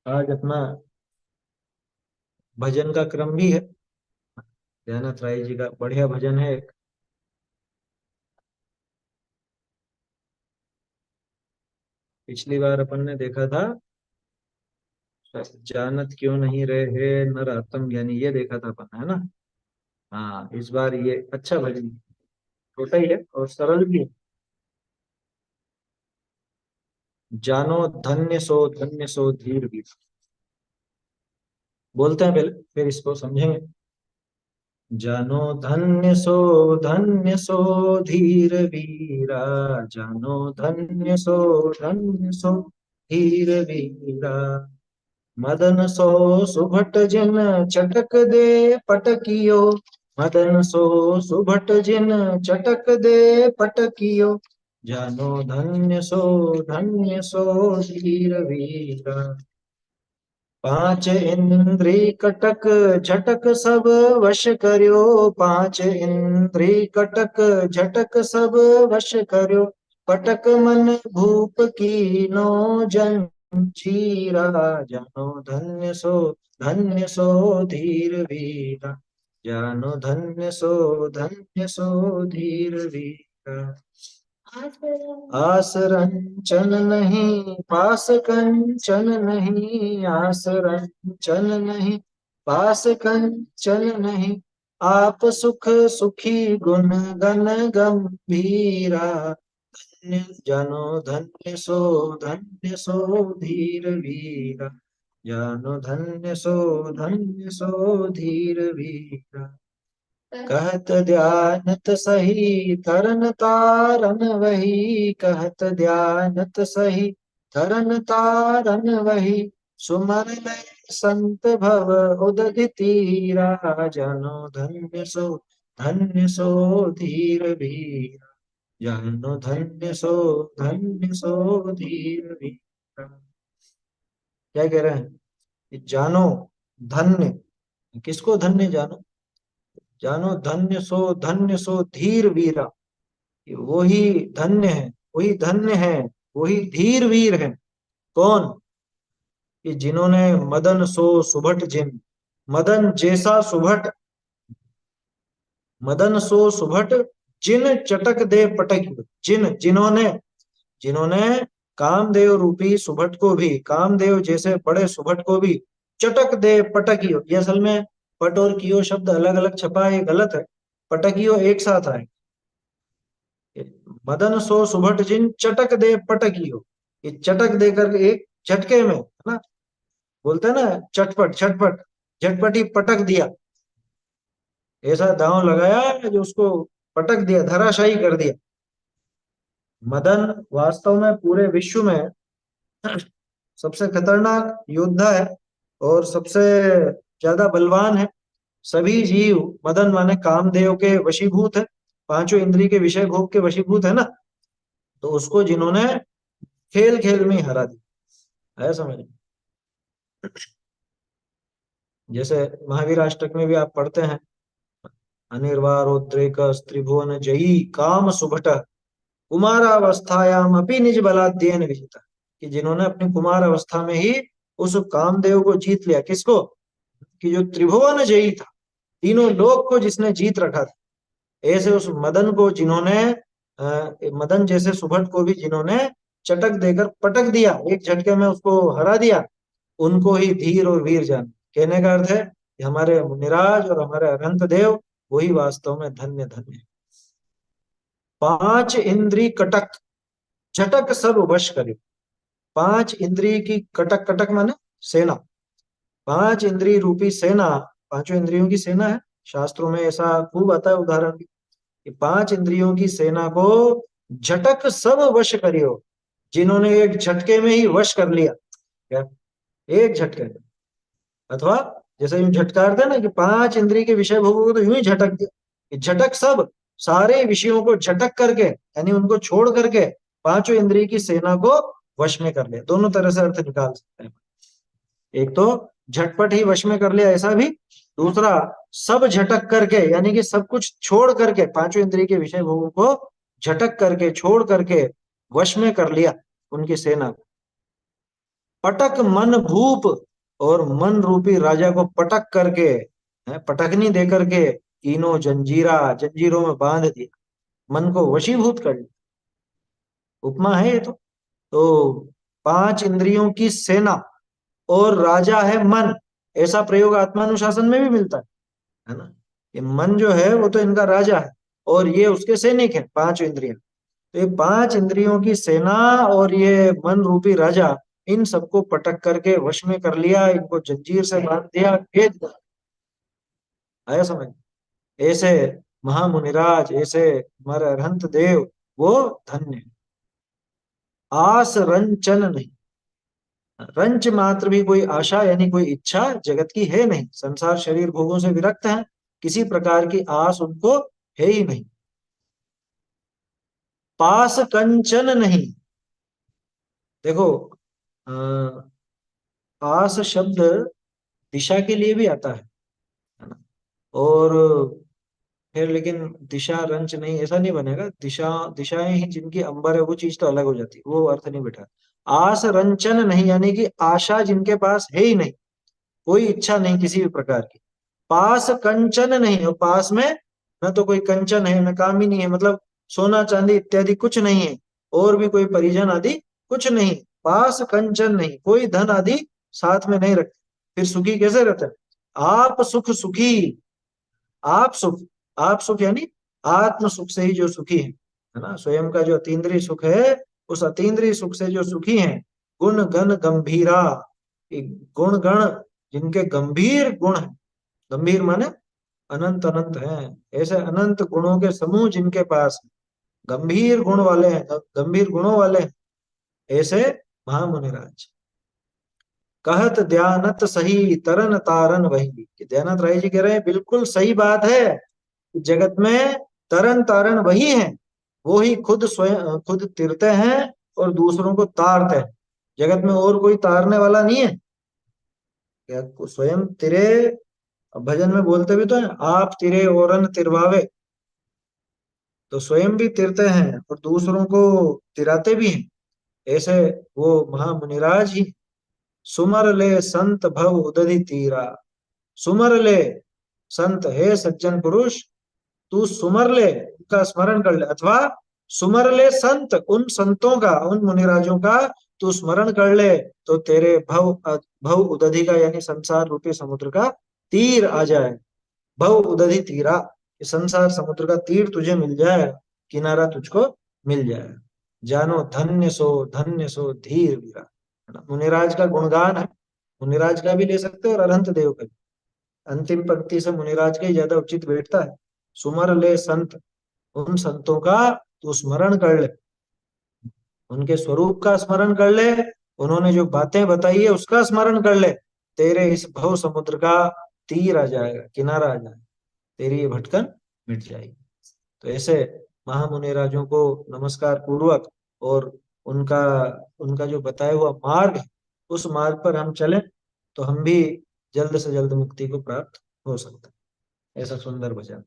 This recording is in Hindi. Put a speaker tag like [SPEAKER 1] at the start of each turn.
[SPEAKER 1] आज अपना भजन का क्रम भी है। दयानंद राय जी का बढ़िया भजन है एक। पिछली बार अपन ने देखा था, जानत क्यों नहीं रहे नर आत्म ज्ञानी, ये देखा था अपन, है ना। हाँ, इस बार ये अच्छा भजन, छोटा ही है और सरल भी है। जानो धन्य सो धीर भी। बोलते हैं पहले, फिर इसको समझेंगे। जानो धन्य सो धीर वीरा। जानो धन्य सो धीर वीरा। मदन सो सुभट जिन चटक दे पटकियो। मदन सो सुभट जिन चटक दे पटकियो। जानो धन्य सो धीर वीरा। पांच इंद्री कटक झटक सब वश कर्यो। पांच इंद्री कटक झटक सब वश कर्यो। पटक मन भूप कीनो जंजीरा। जानो धन्य सो धीर वीरा। जानो धन्य सो धीर वीरा। आस रंचन नहीं पास कंचन नहीं। आस रंचन नहीं पास कंचन नहीं। आप सुख सुखी गुण गण गंभीरा। धन्य सो धीर वीरा। जानो धन्य सो धीर वीरा। कहत ध्यानत सही तरन तारन वही। कहत ध्यानत सही तरन तारन वही। सुमर लय संत भव उदधि तीरा। जानो धन्य सो धीर वीरा। जानो धन्य सो धीर वीरा। क्या कह रहे हैं कि जानो धन्य, किसको धन्य जानो। जानो धन्य सो धीर वीरा। वही धन्य है, वही धन्य है, वही धीर वीर है। कौन? कि जिन्होंने मदन सो सुभट जिन, मदन जैसा सुभट, मदन सो सुभट जिन चटक दे पटक। जिन्होंने, जिन्होंने कामदेव रूपी सुभट को भी, कामदेव जैसे बड़े सुभट को भी चटक दे पटकियो। ये असल में पट और कियो शब्द अलग अलग छपा है, ये गलत है। पटकियो एक साथ आए। मदन सो सुभट जिन चटक दे पटकियो। ये चटक देकर एक झटके में, है ना, बोलते हैं ना, चटपट झटपट, झटपट ही पटक दिया। ऐसा दांव लगाया जो उसको पटक दिया, धराशायी कर दिया। मदन वास्तव में पूरे विश्व में सबसे खतरनाक योद्धा है और सबसे ज्यादा बलवान है। सभी जीव मदन माने कामदेव के वशीभूत है, पांचों इंद्रिय के विषय भोग के वशीभूत है ना। तो उसको जिन्होंने खेल खेल में ही हरा दिया है, समझ। जैसे महावीर अष्टक में भी आप पढ़ते हैं, अनिर्वारोद्रेक त्रिभुवन जयी काम सुभट कुमारावस्थायाम अपि निज बलाद्येन विजिता। कि जिन्होंने अपनी कुमार अवस्था में ही उस कामदेव को जीत लिया। किसको? कि जो त्रिभुवन जयी था, तीनों लोक को जिसने जीत रखा था, ऐसे उस मदन को जिन्होंने, मदन जैसे सुभट को भी जिन्होंने चटक देकर पटक दिया, एक झटके में उसको हरा दिया, उनको ही धीर और वीर जान। कहने का अर्थ है कि हमारे मुनिराज और हमारे अनंत देव वही वास्तव में धन्य धन्य है। पांच इंद्री कटक झटक सब वश करे। पांच इंद्री की कटक, कटक माने सेना, पांच इंद्री रूपी सेना, पांचों इंद्रियों की सेना है। शास्त्रों में ऐसा खूब आता है उदाहरण भी, कि पांच इंद्रियों की सेना को झटक सब वश करियो। जिन्होंने एक झटके में ही वश कर लिया। क्या? एक झटके में। अथवा जैसे यूं झटकारते हैं ना, कि पांच इंद्रिय के विषय भोगों को तो यूं ही झटक दिया। कि झटक सब, सारे विषयों को झटक करके, यानी उनको छोड़ करके पांचों इंद्रिय की सेना को वश में कर लिया। दोनों तरह से अर्थ निकाल सकते हैं। एक तो झटपट ही वश में कर लिया, ऐसा भी। दूसरा, सब झटक करके, यानी कि सब कुछ छोड़ करके, पांचों इंद्रिय के विषय भोगों को झटक करके, छोड़ करके वश में कर लिया उनकी सेना को। पटक मन भूप, और मन रूपी राजा को पटक करके, पटकनी दे करके, कीनो जंजीरा, जंजीरों में बांध दिया, मन को वशीभूत कर लिया। उपमा है ये तो 5 इंद्रियों की सेना और राजा है मन, ऐसा प्रयोग आत्मानुशासन में भी मिलता है ना। ये मन जो है वो तो इनका राजा है, और ये उसके सैनिक हैं 5 इंद्रियां। तो ये 5 इंद्रियों की सेना और ये मन रूपी राजा, इन सबको पटक करके वश में कर लिया, इनको जंजीर से बांध दिया, भेज दिया। आया समझ? ऐसे महामुनिराज, ऐसे हमारे अरहंत देव, वो धन्य है। आस रंचन नहीं, रंच मात्र भी कोई आशा यानी कोई इच्छा जगत की है नहीं। संसार शरीर भोगों से विरक्त है, किसी प्रकार की आस उनको है ही नहीं। पास कंचन नहीं, देखो अ, आस शब्द दिशा के लिए भी आता है ना। और फिर लेकिन दिशा रंच नहीं, ऐसा नहीं बनेगा। दिशा, दिशाएं ही जिनकी अंबर है, वो चीज तो अलग हो जाती है, वो अर्थ नहीं बैठा। आस रंचन नहीं यानी कि आशा जिनके पास है ही नहीं, कोई इच्छा नहीं किसी भी प्रकार की। पास कंचन नहीं, और पास में न तो कोई कंचन है न कामिनी है, मतलब सोना चांदी इत्यादि कुछ नहीं है, और भी कोई परिजन आदि कुछ नहीं। पास कंचन नहीं, कोई धन आदि साथ में नहीं रखते, फिर सुखी कैसे रहते हैं? आप सुख सुखी, आप सुख, आप सुख यानी आत्म सुख से ही जो सुखी है ना, स्वयं का जो अतीन्द्रिय सुख है, उस अतीन्द्रिय सुख से जो सुखी है। गुण गण गंभीरा, ये गुण गण जिनके गंभीर गुण है, गंभीर माने अनंत अनंत है, ऐसे अनंत गुणों के समूह जिनके पास है, गंभीर गुण वाले हैं, गंभीर गुणों वाले हैं, ऐसे महामुनिराज। कहत दयानत सही तरन तारन वही, कि दयानंद राय जी कह रहे हैं बिल्कुल सही बात है, जगत में तरन तारण वही है। वो ही खुद स्वयं खुद तिरते हैं और दूसरों को तारते हैं। जगत में और कोई तारने वाला नहीं है, क्या स्वयं तिरे। भजन में बोलते भी तो है, आप तिरे औरन तिरवावे। तो स्वयं भी तिरते हैं और दूसरों को तिराते भी हैं, ऐसे वो महामुनिराज ही। सुमर ले संत भव उदधि तीरा, सुमर ले संत, हे सज्जन पुरुष, तू सुमर ले, उनका स्मरण कर ले, अथवा सुमर ले संत, उन संतों का, उन मुनिराजों का तू स्मरण कर ले, तो तेरे भव भव उदधि का यानी संसार रूपी समुद्र का तीर आ जाए। भव उदधि तीरा, ये संसार समुद्र का तीर तुझे मिल जाए, किनारा तुझको मिल जाए। जानो धन्य सो धीर वीरा, है ना। मुनिराज का गुणगान है, मुनिराज का भी ले सकते हो और अरहंत देव का भी। अंतिम पंक्ति से मुनिराज का ही ज्यादा उचित बैठता है। सुमर ले संत, उन संतों का तू स्मरण कर ले, उनके स्वरूप का स्मरण कर ले, उन्होंने जो बातें बताई है उसका स्मरण कर ले, तेरे इस भव समुद्र का तीर आ जाएगा, किनारा आ जाएगा, तेरी ये भटकन मिट जाएगी। तो ऐसे महामुनि राजों को नमस्कार पूर्वक, और उनका उनका जो बताया हुआ मार्ग है, उस मार्ग पर हम चलें, तो हम भी जल्द से जल्द मुक्ति को प्राप्त हो सकते हैं। ऐसा सुंदर भजन।